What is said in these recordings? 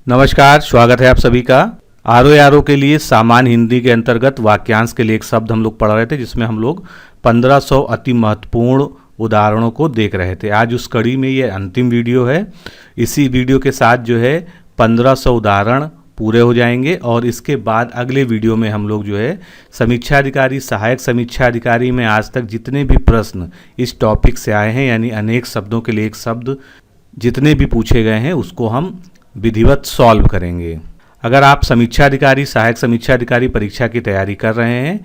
नमस्कार, स्वागत है आप सभी का। आरओ के लिए सामान्य हिंदी के अंतर्गत वाक्यांश के लिए एक शब्द हम लोग पढ़ रहे थे, जिसमें हम लोग 1500 अति महत्वपूर्ण उदाहरणों को देख रहे थे। आज उस कड़ी में ये अंतिम वीडियो है। इसी वीडियो के साथ जो है 1500 उदाहरण पूरे हो जाएंगे और इसके बाद अगले वीडियो में हम लोग जो है समीक्षा अधिकारी, सहायक समीक्षा अधिकारी में आज तक जितने भी प्रश्न इस टॉपिक से आए हैं, यानी अनेक शब्दों के लिए एक शब्द जितने भी पूछे गए हैं, उसको हम विधिवत सॉल्व करेंगे। अगर आप समीक्षा अधिकारी, सहायक समीक्षा अधिकारी परीक्षा की तैयारी कर रहे हैं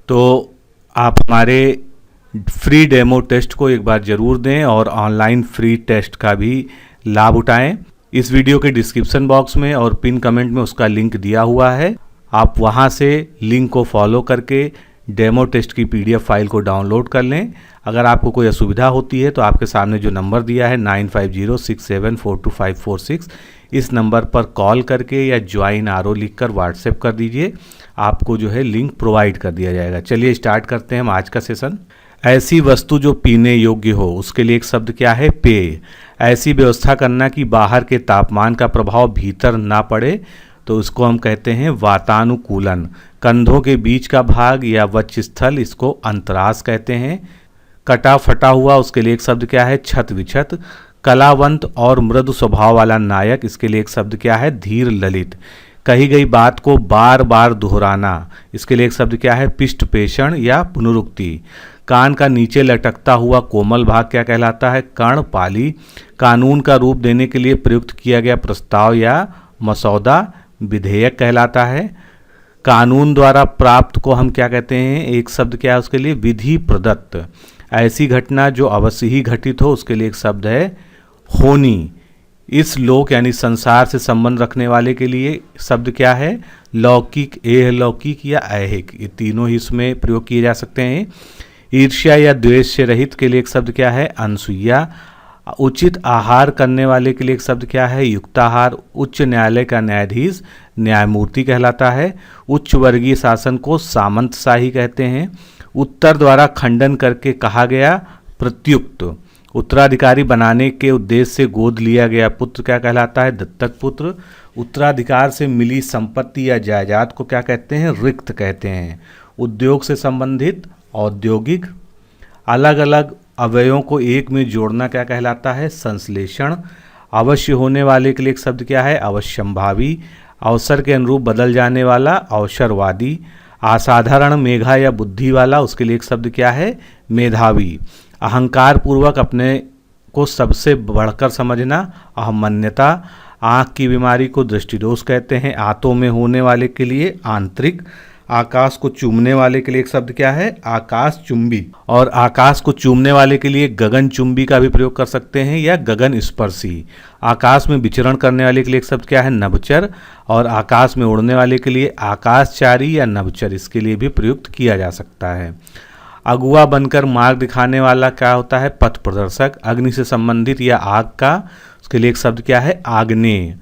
तो आप हमारे फ्री डेमो टेस्ट को एक बार ज़रूर दें और ऑनलाइन फ्री टेस्ट का भी लाभ उठाएं। इस वीडियो के डिस्क्रिप्शन बॉक्स में और पिन कमेंट में उसका लिंक दिया हुआ है। आप वहां से लिंक को फॉलो करके डेमो टेस्ट की पीडीएफ फाइल को डाउनलोड कर लें। अगर आपको कोई असुविधा होती है तो आपके सामने जो नंबर दिया है 9506742546, इस नंबर पर कॉल करके या ज्वाइन आरओ लिखकर व्हाट्सएप कर दीजिए। आपको जो है लिंक प्रोवाइड कर दिया जाएगा। चलिए स्टार्ट करते हैं हम आज का सेशन। ऐसी वस्तु जो पीने योग्य हो, उसके लिए एक शब्द क्या है? पेय। ऐसी व्यवस्था करना कि बाहर के तापमान का प्रभाव भीतर ना पड़े, तो इसको हम कहते हैं वातानुकूलन। कंधों के बीच का भाग या वक्षस्थल, इसको अंतरास कहते हैं। कटा फटा हुआ, उसके लिए एक शब्द क्या है? छत विछत। कलावंत और मृदु स्वभाव वाला नायक, इसके लिए एक शब्द क्या है? धीर ललित। कही गई बात को बार बार दोहराना, इसके लिए एक शब्द क्या है? पिष्टपेषण या पुनरुक्ति। कान का नीचे लटकता हुआ कोमल भाग क्या कहलाता है? कर्णपाली। कानून का रूप देने के लिए प्रयुक्त किया गया प्रस्ताव या मसौदा विधेयक कहलाता है। कानून द्वारा प्राप्त को हम क्या कहते हैं? एक शब्द क्या है उसके लिए? विधि प्रदत्त। ऐसी घटना जो अवश्य ही घटित हो, उसके लिए एक शब्द है होनी। इस लोक यानी संसार से संबंध रखने वाले के लिए शब्द क्या है? लौकिक, एहलौकिक या ऐहिक। ये तीनों ही इसमें प्रयोग किए जा सकते हैं। ईर्ष्या या द्वेष से रहित के लिए एक शब्द क्या है? अनसुईया। उचित आहार करने वाले के लिए एक शब्द क्या है? युक्ताहार। उच्च न्यायालय का न्यायाधीश न्यायमूर्ति कहलाता है। उच्च वर्गीय शासन को सामंतशाही कहते हैं। उत्तर द्वारा खंडन करके कहा गया प्रत्युक्त। उत्तराधिकारी बनाने के उद्देश्य से गोद लिया गया पुत्र क्या कहलाता है? दत्तक पुत्र। उत्तराधिकार से मिली संपत्ति या जायदाद को क्या कहते हैं? रिक्त कहते हैं। उद्योग से संबंधित औद्योगिक। अलग अलग अवयवों को एक में जोड़ना क्या कहलाता है? संश्लेषण। अवश्य होने वाले के लिए एक शब्द क्या है? अवश्यंभावी। अवसर के अनुरूप बदल जाने वाला अवसरवादी। असाधारण, मेधा या बुद्धि वाला, उसके लिए एक शब्द क्या है? मेधावी। अहंकार पूर्वक अपने को सबसे बढ़कर समझना, अहमन्यता। आँख की बीमारी को दृष्टिदोष कहते हैं। आंतों में होने वाले के लिए आंतरिक। आकाश को चूमने वाले के लिए एक शब्द क्या है? आकाश चुंबी। और आकाश को चूमने वाले के लिए गगन चुंबी का भी प्रयोग कर सकते हैं या गगन स्पर्शी। आकाश में विचरण करने वाले के लिए एक शब्द क्या है? नभचर। और आकाश में उड़ने वाले के लिए आकाशचारी या नभचर, इसके लिए भी प्रयुक्त किया जा सकता है। अगुआ बनकर मार्ग दिखाने वाला क्या होता है? पथ प्रदर्शक। अग्नि से संबंधित या आग का, उसके लिए एक शब्द क्या है? आग्नेय।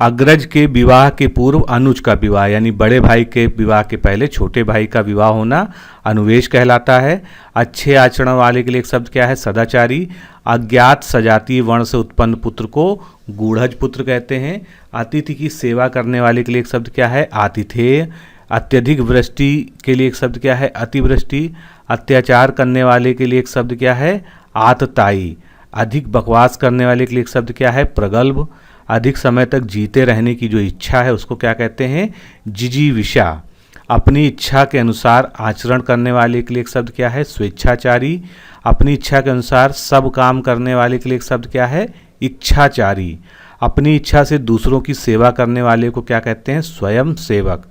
अग्रज के विवाह के पूर्व अनुज का विवाह, यानी बड़े भाई के विवाह के पहले छोटे भाई का विवाह होना अनुवेश कहलाता है। अच्छे आचरण वाले के लिए एक शब्द क्या है? सदाचारी। अज्ञात सजातीय वर्ण से उत्पन्न पुत्र को गूढ़ज पुत्र कहते हैं। अतिथि की सेवा करने वाले के लिए एक शब्द क्या है? आतिथेय। अत्यधिक वृष्टि के लिए एक शब्द क्या है? अतिवृष्टि। अत्याचार करने वाले के लिए एक शब्द क्या है? आतताई। अधिक बकवास करने वाले के लिए एक शब्द क्या है? प्रगल्भ। अधिक समय तक जीते रहने की जो इच्छा है उसको क्या कहते हैं? जिजीविषा। अपनी इच्छा के अनुसार आचरण करने वाले के लिए एक शब्द क्या है? स्वेच्छाचारी। अपनी इच्छा के अनुसार सब काम करने वाले के लिए एक शब्द क्या है? इच्छाचारी। अपनी इच्छा से दूसरों की सेवा करने वाले को क्या कहते हैं? स्वयं सेवक।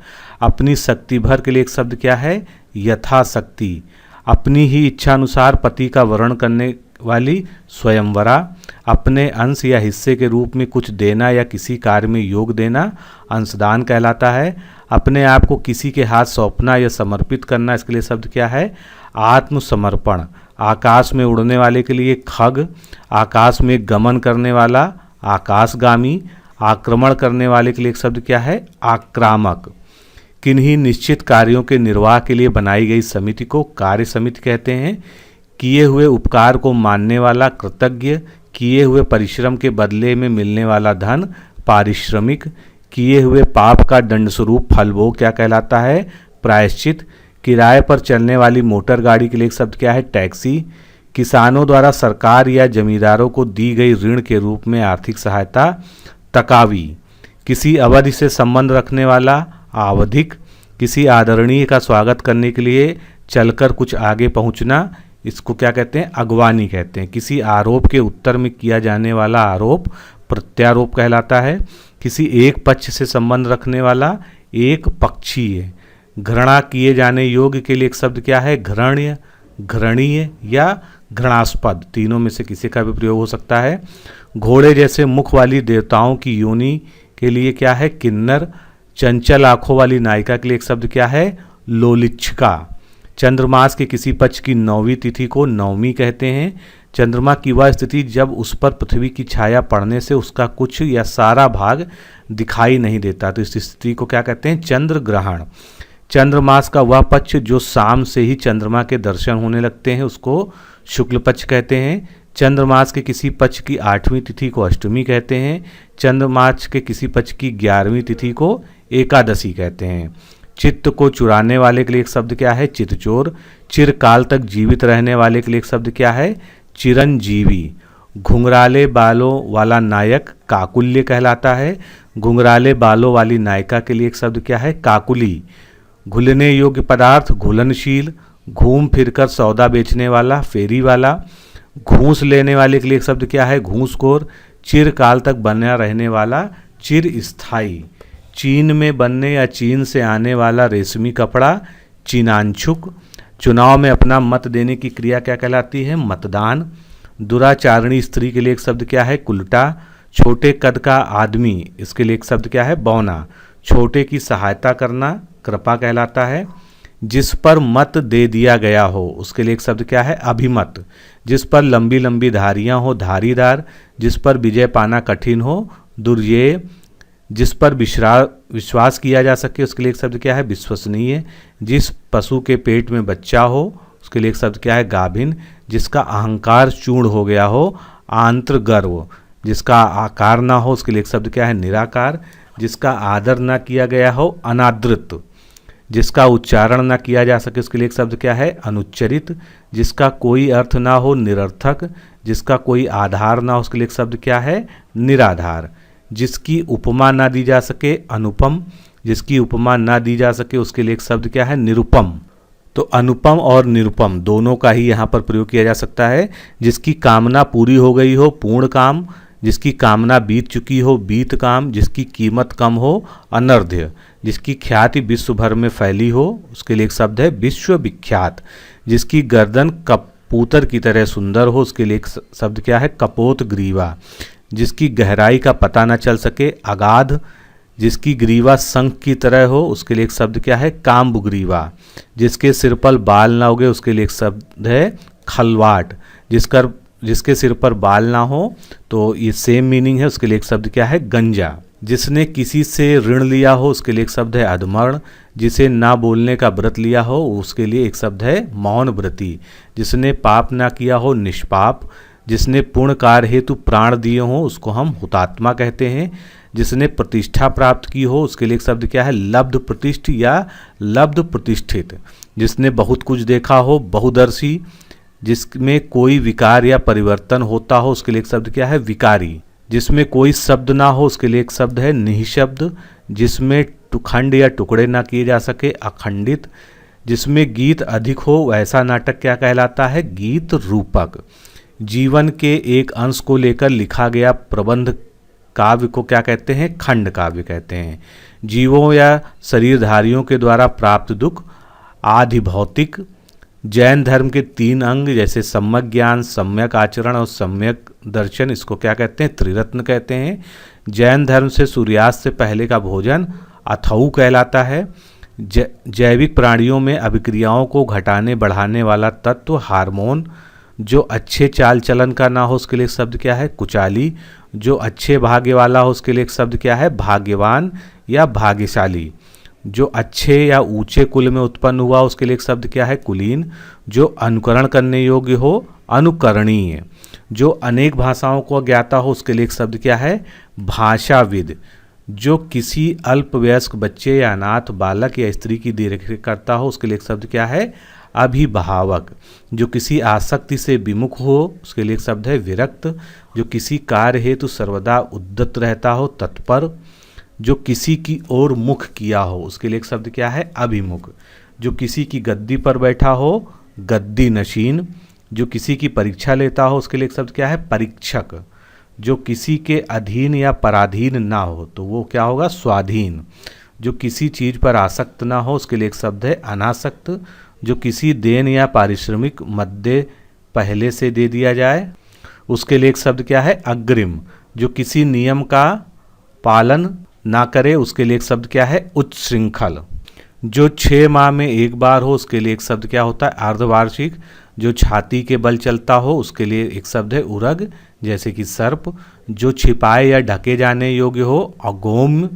अपनी शक्ति भर के लिए एक शब्द क्या है? यथाशक्ति। अपनी ही इच्छा अनुसार पति का वरण करने वाली स्वयंवरा। अपने अंश या हिस्से के रूप में कुछ देना या किसी कार्य में योग देना अंशदान कहलाता है। अपने आप को किसी के हाथ सौंपना या समर्पित करना, इसके लिए शब्द क्या है? आत्मसमर्पण। आकाश में उड़ने वाले के लिए खग। आकाश में गमन करने वाला आकाशगामी। आक्रमण करने वाले के लिए एक शब्द क्या है? आक्रामक। किन्हीं निश्चित कार्यों के निर्वाह के लिए बनाई गई समिति को कार्य समिति कहते हैं। किए हुए उपकार को मानने वाला कृतज्ञ। किए हुए परिश्रम के बदले में मिलने वाला धन पारिश्रमिक, किए हुए पाप का दंड स्वरूप फल वो क्या कहलाता है, प्रायश्चित। किराए पर चलने वाली मोटर गाड़ी के लिए एक शब्द क्या है, टैक्सी। किसानों द्वारा सरकार या जमींदारों को दी गई ऋण के रूप में आर्थिक सहायता, तकावी। किसी अवधि से संबंध रखने वाला, आवधिक। किसी आदरणीय का स्वागत करने के लिए चलकर कुछ आगे पहुंचना, इसको क्या कहते हैं, अगवानी कहते हैं। किसी आरोप के उत्तर में किया जाने वाला आरोप प्रत्यारोप कहलाता है। किसी एक पक्ष से संबंध रखने वाला, एक पक्षीय। घृणा किए जाने योग्य के लिए एक शब्द क्या है, घृण्य, घृणीय या घृणास्पद, तीनों में से किसी का भी प्रयोग हो सकता है। घोड़े जैसे मुख वाली देवताओं की योनि के लिए क्या है, किन्नर। चंचल आंखों वाली नायिका के लिए एक शब्द क्या है, लोलिच्छिका। चंद्रमास के किसी पक्ष की 9वीं तिथि को नवमी कहते हैं। चंद्रमा की वह स्थिति जब उस पर पृथ्वी की छाया पड़ने से उसका कुछ या सारा भाग दिखाई नहीं देता, तो इस स्थिति को क्या कहते हैं, चंद्र ग्रहण। चंद्रमास का वह पक्ष जो शाम से ही चंद्रमा के दर्शन होने लगते हैं उसको शुक्ल पक्ष कहते हैं। चंद्रमास के किसी पक्ष की 8वीं तिथि को अष्टमी कहते हैं। चंद्रमास के किसी पक्ष की 11वीं तिथि को एकादशी कहते हैं। चित्त को चुराने वाले के लिए एक शब्द क्या है, चित्तचोर। चिरकाल तक जीवित रहने वाले के लिए एक शब्द क्या है, चिरंजीवी। घुंघराले बालों वाला नायक काकुल्य कहलाता है। घुंघराले बालों वाली नायिका के लिए एक शब्द क्या है, काकुली। घुलने योग्य पदार्थ, घुलनशील। घूम फिरकर सौदा बेचने वाला, फेरी वाला। घूस लेने वाले के लिए एक शब्द क्या है, घूसखोर। चिरकाल तक बना रहने वाला, चिरस्थायी। चीन में बनने या चीन से आने वाला रेशमी कपड़ा, चीनांशुक। चुनाव में अपना मत देने की क्रिया क्या कहलाती है, मतदान। दुराचारणी स्त्री के लिए एक शब्द क्या है, कुलटा। छोटे कद का आदमी, इसके लिए एक शब्द क्या है, बौना। छोटे की सहायता करना, कृपा कहलाता है। जिस पर मत दे दिया गया हो उसके लिए एक शब्द क्या है, अभिमत। जिस पर लंबी लंबी धारियां हो, धारीदार। जिस पर विजय पाना कठिन हो, दुर्जेय। जिस पर विश्वास किया जा सके उसके लिए एक शब्द क्या है, विश्वसनीय। जिस पशु के पेट में बच्चा हो उसके लिए एक शब्द क्या है, गाभिन। जिसका अहंकार चूर्ण हो गया हो, आंत्र गर्व। जिसका आकार ना हो उसके लिए एक शब्द क्या है, निराकार। जिसका आदर ना किया गया हो, अनादृत। जिसका उच्चारण ना किया जा सके उसके लिए एक शब्द क्या है, अनुच्चरित। जिसका कोई अर्थ ना हो, निरर्थक। जिसका कोई आधार ना हो उसके लिए एक शब्द क्या है, निराधार। जिसकी उपमा ना दी जा सके, अनुपम। जिसकी उपमा ना दी जा सके उसके लिए एक शब्द क्या है, निरुपम। तो अनुपम और निरुपम दोनों का ही यहाँ पर प्रयोग किया जा सकता है। जिसकी कामना पूरी हो गई हो, पूर्ण काम। जिसकी कामना बीत चुकी हो, बीत काम। जिसकी कीमत कम हो, अनर्ध्य। जिसकी ख्याति विश्व भर में फैली हो उसके लिए एक शब्द है, विश्व विख्यात। जिसकी गर्दन कपूतर की तरह सुंदर हो उसके लिए एक शब्द क्या है, कपोत ग्रीवा। जिसकी गहराई का पता न चल सके, अगाध। जिसकी ग्रीवा शंख की तरह हो उसके लिए एक शब्द क्या है, काम्बुग्रीवा। जिसके सिर पर बाल ना उगे उसके लिए एक शब्द है, खलवाट। जिसके सिर पर बाल ना हो तो ये सेम मीनिंग है, उसके लिए एक शब्द क्या है, गंजा। जिसने किसी से ऋण लिया हो उसके लिए एक शब्द है, अधमर्ण। जिसे ना बोलने का व्रत लिया हो उसके लिए एक शब्द है, मौन व्रती। जिसने पाप ना किया हो, निष्पाप। जिसने पूर्ण कार्य हेतु प्राण दिए हो उसको हम हुतात्मा कहते हैं। जिसने प्रतिष्ठा प्राप्त की हो उसके लिए एक शब्द क्या है, लब्ध प्रतिष्ठ या लब्ध प्रतिष्ठित। जिसने बहुत कुछ देखा हो, बहुदर्शी। जिसमें कोई विकार या परिवर्तन होता हो उसके लिए एक शब्द क्या है, विकारी। जिसमें कोई शब्द ना हो उसके लिए एक शब्द है, निःशब्द। जिसमें खंड या टुकड़े ना किए जा सके, अखंडित। जिसमें गीत अधिक हो वैसा नाटक क्या कहलाता है, गीत रूपक। जीवन के एक अंश को लेकर लिखा गया प्रबंध काव्य को क्या कहते हैं, खंड काव्य कहते हैं। जीवों या शरीरधारियों के द्वारा प्राप्त दुख, आधि भौतिक। जैन धर्म के 3 अंग जैसे सम्यक ज्ञान, सम्यक आचरण और सम्यक दर्शन, इसको क्या कहते हैं, त्रिरत्न कहते हैं। जैन धर्म से सूर्यास्त से पहले का भोजन अथऊ कहलाता है। जैविक प्राणियों में अभिक्रियाओं को घटाने बढ़ाने वाला तत्व हार्मोन। जो अच्छे चाल चलन का ना हो उसके लिए एक शब्द क्या है, कुचाली। जो अच्छे भाग्य वाला हो उसके लिए एक शब्द क्या है, भाग्यवान या भाग्यशाली। जो अच्छे या ऊंचे कुल में उत्पन्न हुआ उसके लिए एक शब्द क्या है, कुलीन। जो अनुकरण करने योग्य हो, अनुकरणीय। जो अनेक भाषाओं को ज्ञाता हो उसके लिए एक शब्द क्या है? भाषाविद। जो किसी अल्पवयस्क बच्चे या अनाथ बालक या स्त्री की देखरेख करता हो उसके लिए एक शब्द क्या है? अभिभावक। जो किसी आसक्ति से विमुख हो उसके लिए एक शब्द है विरक्त। जो किसी कार्य हेतु सर्वदा उद्यत रहता हो, तत्पर। जो किसी की ओर मुख किया हो उसके लिए एक शब्द क्या है? अभिमुख। जो किसी की गद्दी पर बैठा हो, गद्दी नशीन। जो किसी की परीक्षा लेता हो उसके लिए एक शब्द क्या है? परीक्षक। जो किसी के अधीन या पराधीन ना हो तो वो क्या होगा? स्वाधीन। जो किसी चीज़ पर आसक्त ना हो उसके लिए एक शब्द है अनासक्त। जो किसी देन या पारिश्रमिक मध्य पहले से दे दिया जाए उसके लिए एक शब्द क्या है? अग्रिम। जो किसी नियम का पालन ना करे उसके लिए एक शब्द क्या है? उच्छृंखल। जो 6 माह में एक बार हो उसके लिए एक शब्द क्या होता है? अर्धवार्षिक। जो छाती के बल चलता हो उसके लिए एक शब्द है उरग, जैसे कि सर्प। जो छिपाए या ढके जाने योग्य हो, अगोम्य।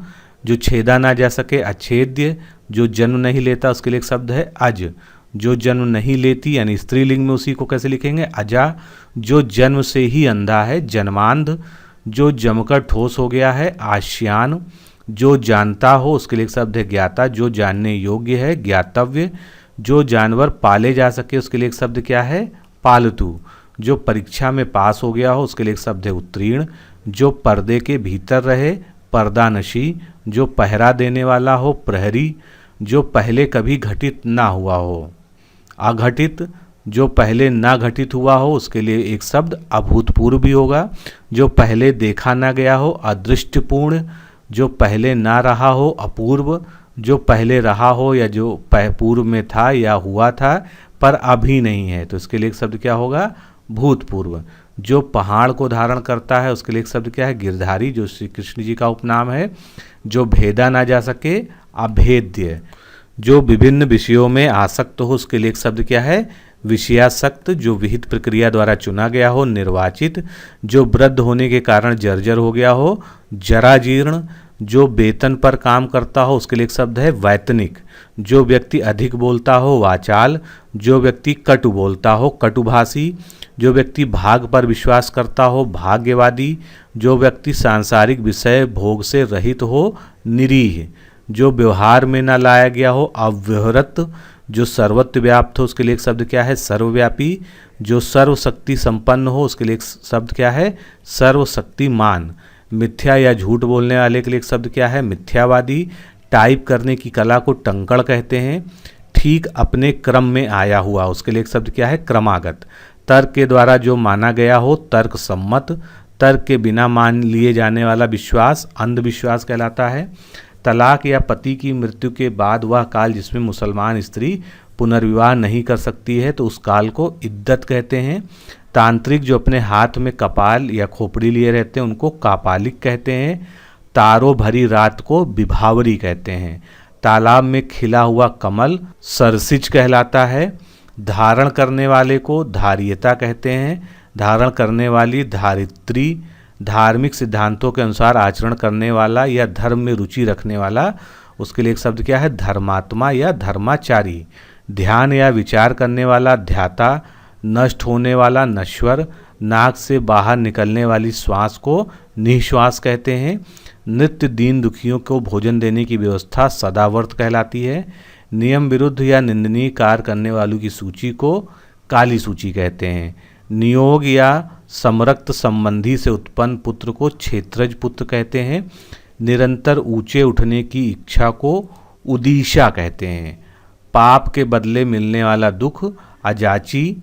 जो छेदा ना जा सके, अछेद्य। जो जन्म नहीं लेता उसके लिए एक शब्द है अज। जो जन्म नहीं लेती यानी स्त्रीलिंग में उसी को कैसे लिखेंगे? अजा। जो जन्म से ही अंधा है, जन्मांध। जो जमकर ठोस हो गया है, आश्यान। जो जानता हो उसके लिए एक शब्द है ज्ञाता। जो जानने योग्य है, ज्ञातव्य। जो जानवर पाले जा सके उसके लिए एक शब्द क्या है? पालतू। जो परीक्षा में पास हो गया हो उसके लिए एक शब्द है उत्तीर्ण। जो पर्दे के भीतर रहे, पर्दानशी। जो पहरा देने वाला हो, प्रहरी। जो पहले कभी घटित ना हुआ हो, अघटित। जो पहले ना घटित हुआ हो उसके लिए एक शब्द अभूतपूर्व भी होगा। जो पहले देखा ना गया हो, अदृष्टपूर्ण। जो पहले ना रहा हो, अपूर्व। जो पहले रहा हो या जो पूर्व में था या हुआ था पर अभी नहीं है तो इसके लिए एक शब्द क्या होगा? भूतपूर्व। जो पहाड़ को धारण करता है उसके लिए एक शब्द क्या है? गिरधारी, जो श्री कृष्ण जी का उपनाम है। जो भेदा ना जा सके, अभेद्य। जो विभिन्न विषयों में आसक्त हो उसके लिए एक शब्द क्या है? विषयासक्त। जो विहित प्रक्रिया द्वारा चुना गया हो, निर्वाचित। जो वृद्ध होने के कारण जर्जर हो गया हो, जराजीर्ण। जो वेतन पर काम करता हो उसके लिए एक शब्द है वैतनिक। जो व्यक्ति अधिक बोलता हो, वाचाल। जो व्यक्ति कटु बोलता हो, कटुभाषी। जो व्यक्ति भाग पर विश्वास करता हो, भाग्यवादी। जो व्यक्ति सांसारिक विषय भोग से रहित हो, निरीह। जो व्यवहार में न लाया गया हो, अव्यवहृत। जो सर्वत्र व्याप्त हो उसके लिए एक शब्द क्या है? सर्वव्यापी। जो सर्वशक्ति संपन्न हो उसके लिए एक शब्द क्या है? सर्वशक्तिमान। मिथ्या या झूठ बोलने वाले के लिए एक शब्द क्या है? मिथ्यावादी। टाइप करने की कला को टंकड़ कहते हैं। ठीक अपने क्रम में आया हुआ उसके लिए एक शब्द क्या है? क्रमागत। तर्क के द्वारा जो माना गया हो, तर्क सम्मत। तर्क के बिना मान लिए जाने वाला विश्वास अंधविश्वास कहलाता है। तलाक या पति की मृत्यु के बाद वह काल जिसमें मुसलमान स्त्री पुनर्विवाह नहीं कर सकती है तो उस काल को इद्दत कहते हैं। तांत्रिक जो अपने हाथ में कपाल या खोपड़ी लिए रहते हैं उनको कापालिक कहते हैं। तारों भरी रात को विभावरी कहते हैं। तालाब में खिला हुआ कमल सरसिज कहलाता है। धारण करने वाले को धारियता कहते हैं। धारण करने वाली धारित्री। धार्मिक सिद्धांतों के अनुसार आचरण करने वाला या धर्म में रुचि रखने वाला उसके लिए एक शब्द क्या है? धर्मात्मा या धर्माचारी। ध्यान या विचार करने वाला ध्याता। नष्ट होने वाला नश्वर। नाक से बाहर निकलने वाली श्वास को निःश्वास कहते हैं। नित्य दीन दुखियों को भोजन देने की व्यवस्था सदाव्रत कहलाती है। नियम विरुद्ध या निंदनीय कार्य करने वालों की सूची को काली सूची कहते हैं। नियोग या समरक्त संबंधी से उत्पन्न पुत्र को क्षेत्रज पुत्र कहते हैं। निरंतर ऊंचे उठने की इच्छा को उदीशा कहते हैं। पाप के बदले मिलने वाला दुख अजाची।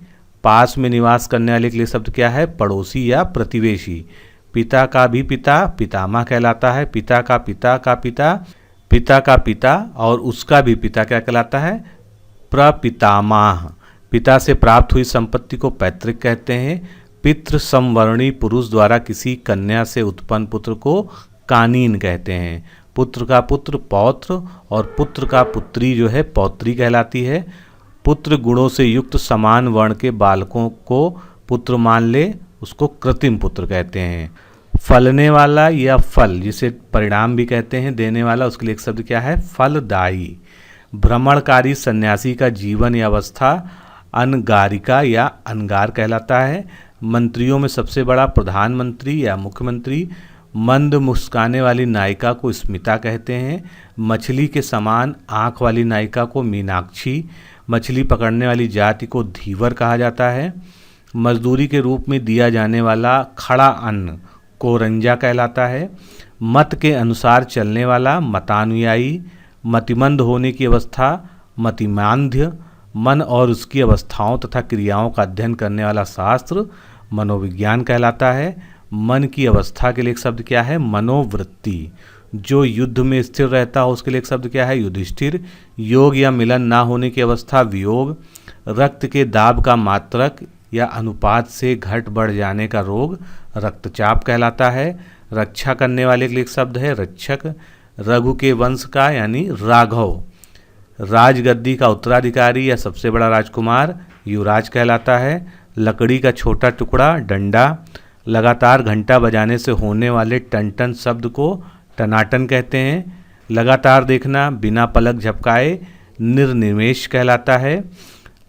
पास में निवास करने वाले के लिए शब्द क्या है? पड़ोसी या प्रतिवेशी। पिता का भी पिता पितामह कहलाता है। पिता का पिता का पिता पिता का पिता और उसका भी पिता क्या कहलाता है? प्रपितामह। पिता से प्राप्त हुई संपत्ति को पैतृक कहते हैं। पितृ समवर्णी पुरुष द्वारा किसी कन्या से उत्पन्न पुत्र को कानीन कहते हैं। पुत्र का पुत्र पौत्र और पुत्र का पुत्री जो है पौत्री कहलाती है। पुत्र गुणों से युक्त समान वर्ण के बालकों को पुत्र मान ले उसको कृत्रिम पुत्र कहते हैं। फलने वाला या फल जिसे परिणाम भी कहते हैं देने वाला उसके लिए एक शब्द क्या है? फलदायी। भ्रमणकारी सन्यासी का जीवन या अवस्था अनगारिका या अनगार कहलाता है। मंत्रियों में सबसे बड़ा प्रधानमंत्री या मुख्यमंत्री। मंद मुस्काने वाली नायिका को स्मिता कहते हैं। मछली के समान आँख वाली नायिका को मीनाक्षी। मछली पकड़ने वाली जाति को धीवर कहा जाता है। मजदूरी के रूप में दिया जाने वाला खड़ा अन्न को रंजा कहलाता है। मत के अनुसार चलने वाला मतानुयायी। मतिमंद होने की अवस्था मतिमांध्य। मन और उसकी अवस्थाओं तथा क्रियाओं का अध्ययन करने वाला शास्त्र मनोविज्ञान कहलाता है। मन की अवस्था के लिए एक शब्द क्या है? मनोवृत्ति। जो युद्ध में स्थिर रहता हो उसके लिए एक शब्द क्या है? युधिष्ठिर। योग या मिलन ना होने की अवस्था वियोग। रक्त के दाब का मात्रक या अनुपात से घट बढ़ जाने का रोग रक्तचाप कहलाता है। रक्षा करने वाले के लिए एक शब्द है रक्षक। रघु के वंश का यानी राघव। राजगद्दी का उत्तराधिकारी या सबसे बड़ा राजकुमार युवराज कहलाता है। लकड़ी का छोटा टुकड़ा डंडा। लगातार घंटा बजाने से होने वाले टन शब्द को टनाटन कहते हैं। लगातार देखना बिना पलक झपकाए निर्निमेष कहलाता है।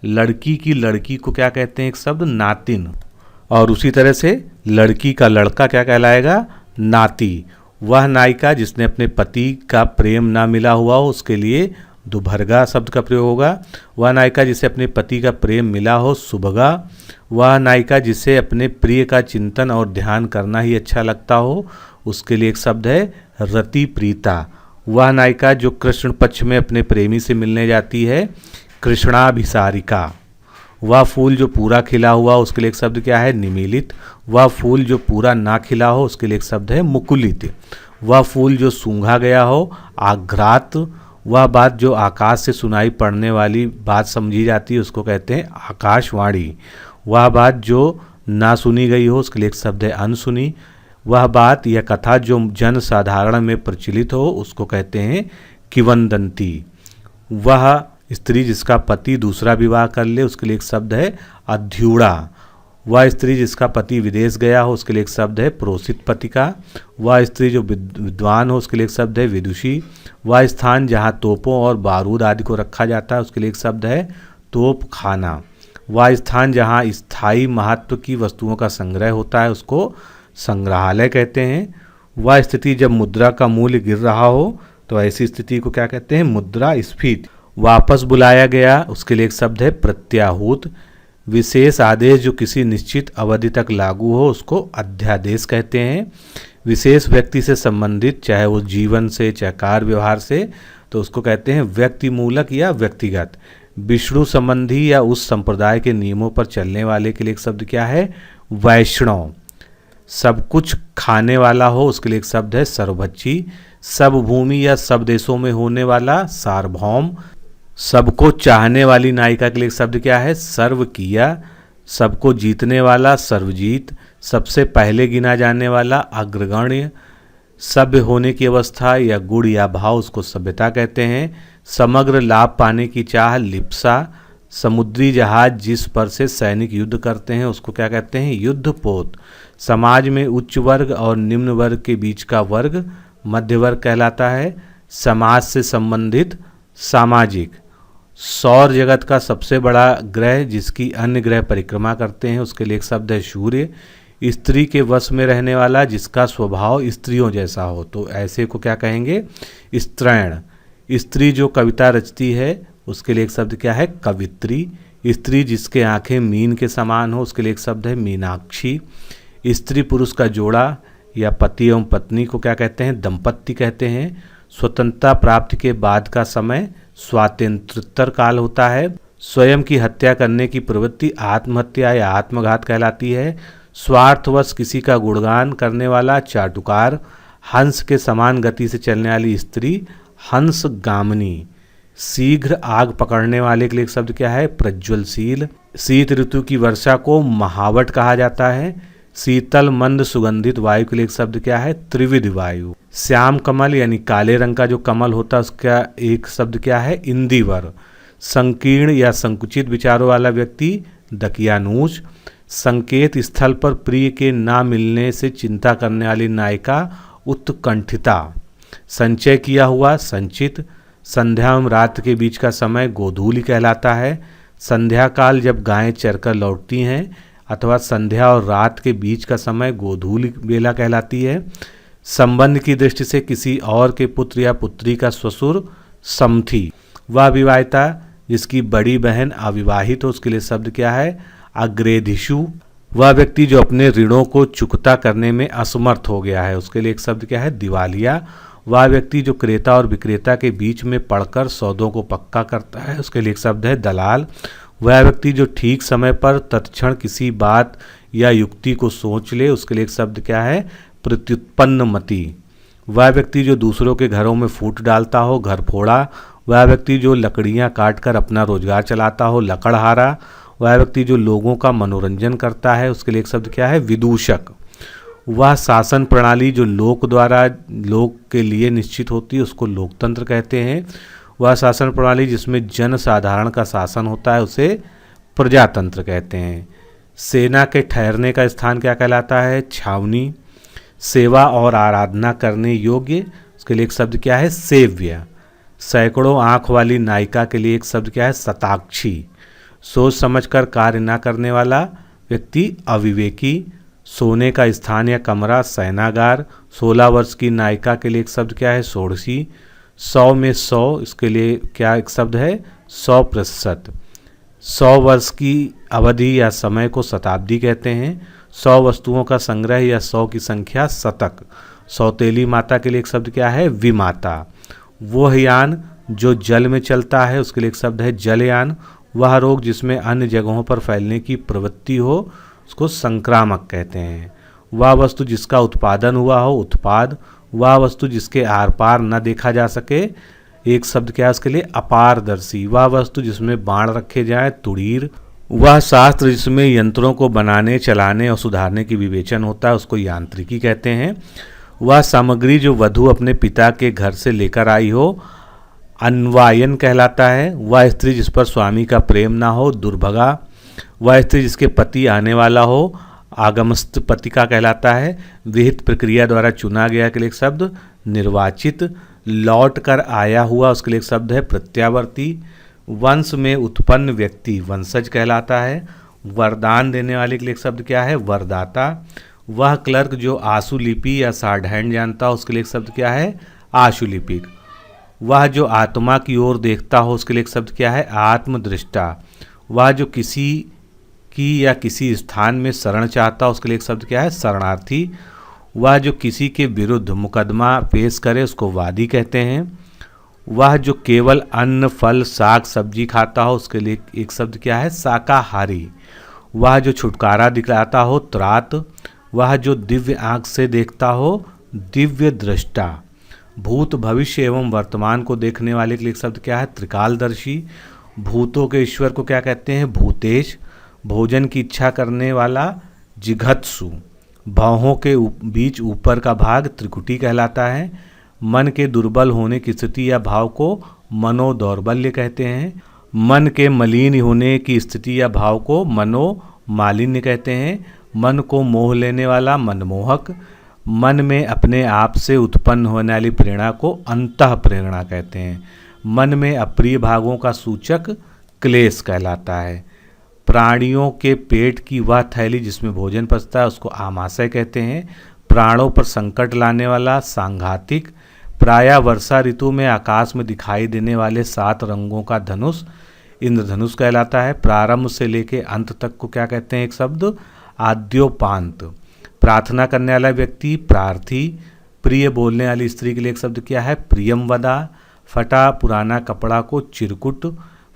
लड़की की लड़की को क्या कहते हैं? एक शब्द नातिन। और उसी तरह से लड़की का लड़का क्या कहलाएगा? नाती। वह नायिका जिसने अपने पति का प्रेम ना मिला हुआ हो उसके लिए दुभर्गा शब्द का प्रयोग होगा। वह नायिका जिसे अपने पति का प्रेम मिला हो सुभगा। वह नायिका जिसे अपने प्रिय का चिंतन और ध्यान करना ही अच्छा लगता हो उसके लिए एक शब्द है रति प्रीता। वह नायिका जो कृष्ण पक्ष में अपने प्रेमी से मिलने जाती है कृष्णाभिसारिका। वह फूल जो पूरा खिला हुआ उसके लिए एक शब्द क्या है? निमीलित। वह फूल जो पूरा ना खिला हो उसके लिए एक शब्द है मुकुलित। वह फूल जो सूंघा गया हो आघ्रात। वह बात जो आकाश से सुनाई पड़ने वाली बात समझी जाती है उसको कहते हैं आकाशवाणी। वह बात जो ना सुनी गई हो उसके लिए एक शब्द है अनसुनी। वह बात या कथा जो जन साधारण में प्रचलित हो उसको कहते हैं किंवदंती। वह स्त्री जिसका पति दूसरा विवाह कर ले उसके लिए एक शब्द है अध्यूढ़ा। वह स्त्री जिसका पति विदेश गया हो उसके लिए एक शब्द है प्रोसित पतिका। वह स्त्री जो विद्वान हो उसके लिए एक शब्द है विदुषी। वह स्थान जहाँ तोपों और बारूद आदि को रखा जाता है उसके लिए एक शब्द है तोप खाना। वह स्थान जहाँ स्थायी महत्व की वस्तुओं का संग्रह होता है उसको संग्रहालय कहते हैं। वह स्थिति जब मुद्रा का मूल्य गिर रहा हो तो ऐसी स्थिति को क्या कहते हैं? मुद्रास्फीति। वापस बुलाया गया उसके लिए एक शब्द है प्रत्याहूत। विशेष आदेश जो किसी निश्चित अवधि तक लागू हो उसको अध्यादेश कहते हैं। विशेष व्यक्ति से संबंधित चाहे वो जीवन से चाहे कार्य व्यवहार से तो उसको कहते हैं व्यक्ति मूलक या व्यक्तिगत। विष्णु संबंधी या उस संप्रदाय के नियमों पर चलने वाले के लिए एक शब्द क्या है? वैष्णव। सब कुछ खाने वाला हो उसके लिए एक शब्द है सर्वभक्षी। सब भूमि या सब देशों में होने वाला सार्वभौम। सबको चाहने वाली नायिका के लिए एक शब्द क्या है? सर्वकीया। सबको जीतने वाला सर्वजीत। सबसे पहले गिना जाने वाला अग्रगण्य। सभ्य होने की अवस्था या गुण या भाव उसको सभ्यता कहते हैं। समग्र लाभ पाने की चाह लिप्सा। समुद्री जहाज जिस पर से सैनिक युद्ध करते हैं उसको क्या कहते हैं? युद्धपोत। समाज में उच्च वर्ग और निम्न वर्ग के बीच का वर्ग मध्य वर्ग कहलाता है। समाज से संबंधित सामाजिक। सौर जगत का सबसे बड़ा ग्रह जिसकी अन्य ग्रह परिक्रमा करते हैं उसके लिए एक शब्द है सूर्य। स्त्री के वश में रहने वाला जिसका स्वभाव स्त्रियों जैसा हो तो ऐसे को क्या कहेंगे? स्त्रैण। स्त्री जो कविता रचती है उसके लिए एक शब्द क्या है? कवित्री। स्त्री जिसके आंखें मीन के समान हो उसके लिए एक शब्द है मीनाक्षी। स्त्री पुरुष का जोड़ा या पति एवं पत्नी को क्या कहते हैं? दंपत्ति कहते हैं। स्वतंत्रता प्राप्ति के बाद का समय स्वातंत्रोत्तर काल होता है। स्वयं की हत्या करने की प्रवृत्ति आत्महत्या या आत्मघात कहलाती है। स्वार्थवश किसी का गुणगान करने वाला चाटुकार। हंस के समान गति से चलने वाली स्त्री हंसगामिनी। शीघ्र आग पकड़ने वाले के लिए एक शब्द क्या है? प्रज्वलशील। शीत ऋतु की वर्षा को महावट कहा जाता है। शीतल मंद सुगंधित वायु के लिए एक शब्द क्या है? त्रिविध वायु। श्याम कमल यानी काले रंग का जो कमल होता है उसका एक शब्द क्या है? इंदिवर। संकीर्ण या संकुचित विचारों वाला व्यक्ति दकियानूस। संकेत स्थल पर प्रिय के ना मिलने से चिंता करने वाली नायिका उत्कंठिता। संचय किया हुआ संचित। संध्या एवं रात के बीच का समय गोधूली कहलाता है। संध्या काल जब गायें चरकर लौटती हैं अथवा संध्या और रात के बीच का समय गोधूली बेला कहलाती है। संबंध की दृष्टि से किसी और के पुत्र या पुत्री का ससुर समथी। वह विवाहिता जिसकी बड़ी बहन अविवाहित हो, उसके लिए शब्द क्या है? अग्रेधिषु। वह व्यक्ति जो अपने ऋणों को चुकता करने में असमर्थ हो गया है, उसके लिए एक शब्द क्या है? दिवालिया। वह व्यक्ति जो क्रेता और विक्रेता के बीच में पड़कर सौदों को पक्का करता है, उसके लिए एक शब्द है दलाल। वह व्यक्ति जो ठीक समय पर तत्क्षण किसी बात या युक्ति को सोच ले, उसके लिए एक शब्द क्या है? प्रत्युत्पन्न मति। वह व्यक्ति जो दूसरों के घरों में फूट डालता हो, घर फोड़ा। वह व्यक्ति जो लकड़ियां काट कर अपना रोजगार चलाता हो, लकड़हारा। वह व्यक्ति जो लोगों का मनोरंजन करता है, उसके लिए एक शब्द क्या है? विदूषक। वह शासन प्रणाली जो लोक द्वारा लोक के लिए निश्चित होती है, उसको लोकतंत्र कहते हैं। वह शासन प्रणाली जिसमें जन साधारण का शासन होता है, उसे प्रजातंत्र कहते हैं। सेना के ठहरने का स्थान क्या कहलाता है? छावनी। सेवा और आराधना करने योग्य, उसके लिए एक शब्द क्या है? सेव्य। सैकड़ों आँख वाली नायिका के लिए एक शब्द क्या है? शताक्षी। सोच समझकर कार्य न करने वाला व्यक्ति अविवेकी। सोने का स्थान या कमरा शयनागार। 16 वर्ष की नायिका के लिए एक शब्द क्या है? षोडशी। 100 में 100, इसके लिए क्या एक शब्द है? 100%। 100 वर्ष की अवधि या समय को शताब्दी कहते हैं। 100 वस्तुओं का संग्रह या 100 की संख्या शतक। सौतेली माता के लिए एक शब्द क्या है? विमाता। वह यान जो जल में चलता है, उसके लिए एक शब्द है जलयान। वह रोग जिसमें अन्य जगहों पर फैलने की प्रवृत्ति हो, उसको संक्रामक कहते हैं। वह वस्तु जिसका उत्पादन हुआ हो, उत्पाद। वह वस्तु जिसके आर पार न देखा जा सके, एक शब्द क्या है उसके लिए? अपारदर्शी। वह वस्तु जिसमें बाण रखे जाएं, तुड़ीर। वह शास्त्र जिसमें यंत्रों को बनाने, चलाने और सुधारने की विवेचन होता है, उसको यांत्रिकी कहते हैं। वह सामग्री जो वधु अपने पिता के घर से लेकर आई हो, अन्वायन कहलाता है। वह स्त्री जिस पर स्वामी का प्रेम ना हो, दुर्भगा। वह स्त्री जिसके पति आने वाला हो, आगमस्त पतिका कहलाता है। विहित प्रक्रिया द्वारा चुना गया के लिए एक शब्द निर्वाचित। लौट कर आया हुआ, उसके लिए एक शब्द है प्रत्यावर्ती। वंश में उत्पन्न व्यक्ति वंशज कहलाता है। वरदान देने वाले के लिए एक शब्द क्या है? वरदाता। वह क्लर्क जो आशुलिपि या शॉर्टहैंड जानता हो, उसके लिए एक शब्द क्या है? आशुलिपिक। वह जो आत्मा की ओर देखता हो, उसके लिए एक शब्द क्या है? आत्मदृष्टा। वह जो किसी की या किसी स्थान में शरण चाहता हो, उसके लिए एक शब्द क्या है? शरणार्थी। वह जो किसी के विरुद्ध मुकदमा पेश करे, उसको वादी कहते हैं। वह जो केवल अन्न, फल, साग सब्जी खाता हो, उसके लिए एक शब्द क्या है? शाकाहारी। वह जो छुटकारा दिखलाता हो, त्रात। वह जो दिव्य आँख से देखता हो, दिव्य दृष्टा। भूत, भविष्य एवं वर्तमान को देखने वाले के लिए एक शब्द क्या है? त्रिकालदर्शी। भूतों के ईश्वर को क्या कहते हैं? भूतेश। भोजन की इच्छा करने वाला जिघत्सु। भौहों के बीच ऊपर का भाग त्रिकुटी कहलाता है। मन के दुर्बल होने की स्थिति या भाव को मनोदौर्बल्य कहते हैं। मन के मलिन होने की स्थिति या भाव को मनोमालिन्य कहते हैं। मन को मोह लेने वाला मनमोहक। मन में अपने आप से उत्पन्न होने वाली प्रेरणा को अंतः प्रेरणा कहते हैं। मन में अप्रिय भागों का सूचक क्लेश कहलाता है। प्राणियों के पेट की वह थैली जिसमें भोजन पचता है, उसको आमाशय कहते हैं। प्राणों पर संकट लाने वाला सांघातिक। प्रायः वर्षा ऋतु में आकाश में दिखाई देने वाले 7 रंगों का धनुष इंद्रधनुष कहलाता है। प्रारंभ से लेकर अंत तक को क्या कहते हैं? एक शब्द आद्योपांत। प्रार्थना करने वाला व्यक्ति प्रार्थी। प्रिय बोलने वाली स्त्री के लिए एक शब्द क्या है? प्रियमवदा। फटा पुराना कपड़ा को चिरकुट।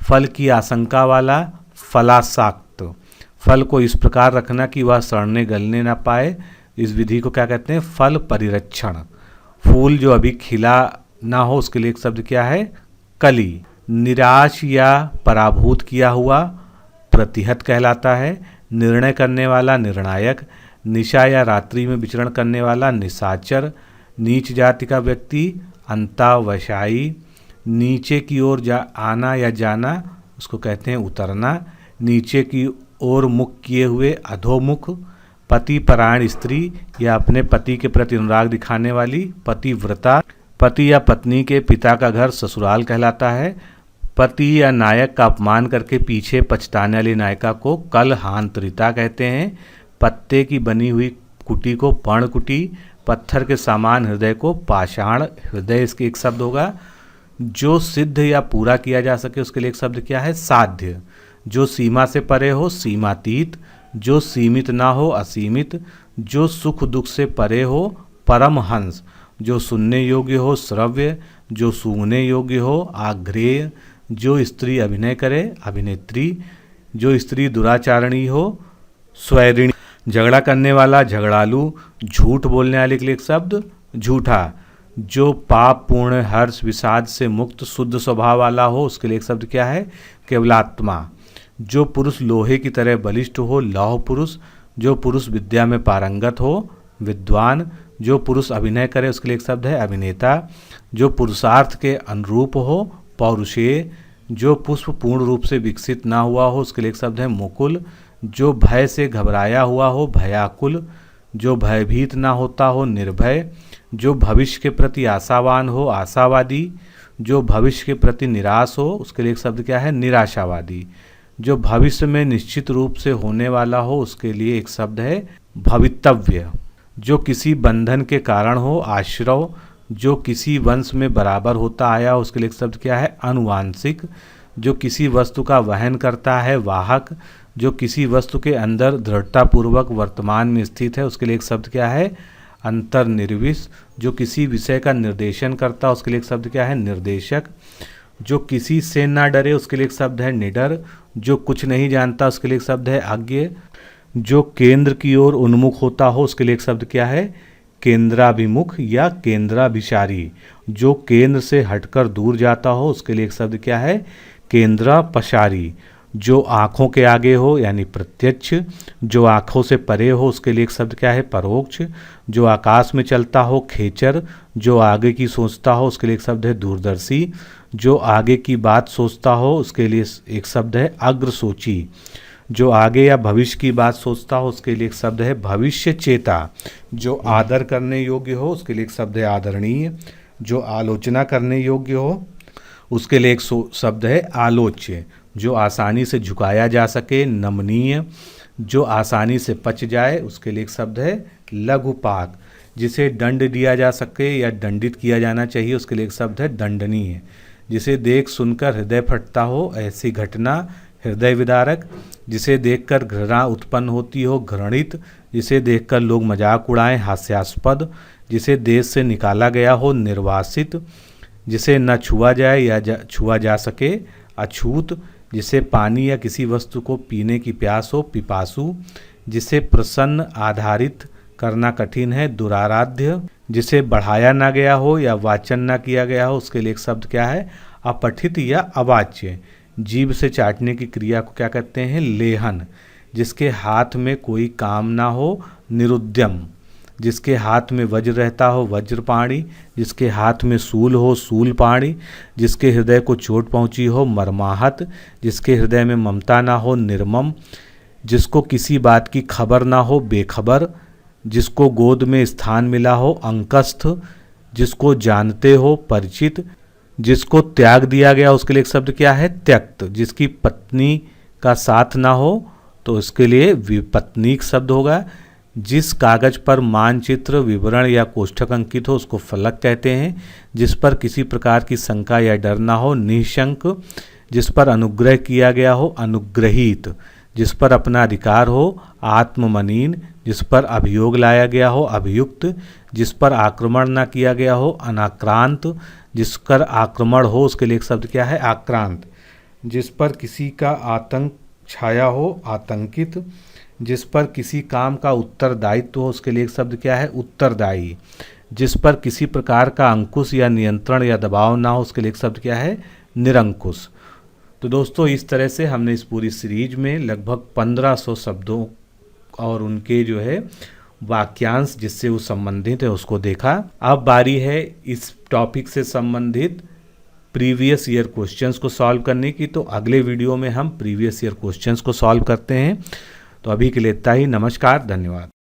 फल की आशंका वाला फलासाक्त। फल को इस प्रकार रखना कि वह सड़ने गलने ना पाए, इस विधि को क्या कहते हैं? फल परिरक्षण। फूल जो अभी खिला ना हो, उसके लिए एक शब्द क्या है? कली। निराश या पराभूत किया हुआ प्रतिहत कहलाता है। निर्णय करने वाला निर्णायक। निशा या रात्रि में विचरण करने वाला निशाचर। नीच जाति का व्यक्ति अंतावशायी। नीचे की ओर आना या जाना, उसको कहते हैं उतरना। नीचे की ओर मुख किए हुए अधोमुख। पति परायण स्त्री या अपने पति के प्रति अनुराग दिखाने वाली पतिव्रता। पति या पत्नी के पिता का घर ससुराल कहलाता है। पति या नायक का अपमान करके पीछे पछताने वाली नायिका को कलहांतरिता कहते हैं। पत्ते की बनी हुई कुटी को पर्णकुटी, पत्थर के समान हृदय को पाषाण हृदय इसके एक शब्द होगा। जो सिद्ध या पूरा किया जा सके उसके लिए एक शब्द क्या है? साध्य। जो सीमा से परे हो सीमातीत, जो सीमित ना हो असीमित, जो सुख दुख से परे हो परमहंस, जो सुनने योग्य हो श्रव्य, जो सूंघने योग्य हो आग्रेय, जो स्त्री अभिनय करे अभिनेत्री, जो स्त्री दुराचारणी हो स्वैरिणी, झगड़ा करने वाला झगड़ालू, झूठ बोलने वाले के लिए एक शब्द झूठा, जो पाप पूर्ण हर्ष विषाद से मुक्त शुद्ध स्वभाव वाला हो उसके लिए एक शब्द क्या है? केवलात्मा। जो पुरुष लोहे की तरह बलिष्ठ हो लौह पुरुष, जो पुरुष विद्या में पारंगत हो विद्वान, जो पुरुष अभिनय करे उसके लिए एक शब्द है अभिनेता, जो पुरुषार्थ के अनुरूप हो पौरुषेय, जो पुष्प पूर्ण रूप से विकसित ना हुआ हो उसके लिए एक शब्द है मुकुल, जो भय से घबराया हुआ हो भयाकुल, जो भयभीत ना होता हो निर्भय, जो भविष्य के प्रति आशावान हो आशावादी, जो भविष्य के प्रति निराश हो उसके लिए एक शब्द क्या है? निराशावादी, जो भविष्य में निश्चित रूप से होने वाला हो उसके लिए एक शब्द है भवितव्य, जो किसी बंधन के कारण हो आश्रव, जो किसी वंश में बराबर होता आया उसके लिए एक शब्द क्या है? अनुवांशिक, जो किसी वस्तु का वहन करता है वाहक, जो किसी वस्तु के अंदर दृढ़तापूर्वक वर्तमान में स्थित है उसके लिए एक शब्द क्या है? अंतर्निर्विश, जो किसी विषय का निर्देशन करता है उसके लिए एक शब्द क्या है? निर्देशक, जो किसी से ना डरे उसके लिए एक शब्द है निडर, जो कुछ नहीं जानता उसके लिए एक शब्द है अज्ञ, जो केंद्र की ओर उन्मुख होता हो उसके लिए एक शब्द क्या है? केंद्राभिमुख या केंद्राभिसारी, जो केंद्र से हटकर दूर जाता हो उसके लिए एक शब्द क्या है? केंद्रापसारी, जो आँखों के आगे हो यानी प्रत्यक्ष, जो आँखों से परे हो उसके लिए एक शब्द क्या है? परोक्ष, जो आकाश में चलता हो खेचर, जो आगे की सोचता हो उसके लिए एक शब्द है दूरदर्शी, जो आगे की बात सोचता हो उसके लिए एक शब्द है अग्रसोची, जो आगे या भविष्य की बात सोचता हो उसके लिए एक शब्द है भविष्य चेता, जो आदर करने योग्य हो उसके लिए एक शब्द है आदरणीय, जो आलोचना करने योग्य हो उसके लिए एक शब्द है आलोच्य, जो आसानी से झुकाया जा सके नमनीय, जो आसानी से पच जाए उसके लिए एक शब्द है लघुपाक, जिसे दंड दिया जा सके या दंडित किया जाना चाहिए उसके लिए एक शब्द है दंडनीय, जिसे देख सुनकर हृदय फटता हो ऐसी घटना हृदय विदारक, जिसे देखकर घृणा उत्पन्न होती हो घृणित, जिसे देखकर लोग मजाक उड़ाएं हास्यास्पद, जिसे देश से निकाला गया हो निर्वासित, जिसे न छुआ जाए या छुआ जा सके अछूत, जिसे पानी या किसी वस्तु को पीने की प्यास हो पिपासु, जिसे प्रसन्न आधारित करना कठिन है दुराराध्य, जिसे बढ़ाया ना गया हो या वाचन ना किया गया हो उसके लिए एक शब्द क्या है? अपठित या अवाच्य, जीभ से चाटने की क्रिया को क्या कहते हैं? लेहन, जिसके हाथ में कोई काम ना हो निरुद्यम, जिसके हाथ में वज्र रहता हो वज्रपाणी, जिसके हाथ में सूल हो सूलपाणी, जिसके हृदय को चोट पहुंची हो मर्माहत, जिसके हृदय में ममता ना हो निर्मम, जिसको किसी बात की खबर ना हो बेखबर, जिसको गोद में स्थान मिला हो अंकस्थ, जिसको जानते हो परिचित, जिसको त्याग दिया गया उसके लिए एक शब्द क्या है? त्यक्त, जिसकी पत्नी का साथ ना हो तो इसके लिए विपत्नीक शब्द होगा, जिस कागज पर मानचित्र विवरण या कोष्ठक अंकित हो उसको फलक कहते हैं, जिस पर किसी प्रकार की शंका या डर ना हो निशंक, जिस पर अनुग्रह किया गया हो अनुग्रहीत, जिस पर अपना अधिकार हो आत्ममनीन, जिस पर अभियोग लाया गया हो अभियुक्त, जिस पर आक्रमण ना किया गया हो अनाक्रांत, जिस पर आक्रमण हो उसके लिए एक शब्द क्या है? आक्रांत, जिस पर किसी का आतंक छाया हो आतंकित, जिस पर किसी काम का उत्तरदायित्व हो उसके लिए एक शब्द क्या है? उत्तरदायी, जिस पर किसी प्रकार का अंकुश या नियंत्रण या दबाव ना हो उसके लिए एक शब्द क्या है? निरंकुश। तो दोस्तों इस तरह से हमने इस पूरी सीरीज में लगभग 1500 शब्दों और उनके जो है वाक्यांश जिससे वो संबंधित है उसको देखा। अब बारी है इस टॉपिक से संबंधित प्रीवियस ईयर क्वेश्चंस को सॉल्व करने की। तो अगले वीडियो में हम प्रीवियस ईयर क्वेश्चंस को सॉल्व करते हैं। तो अभी के लिए इतना ही। नमस्कार, धन्यवाद।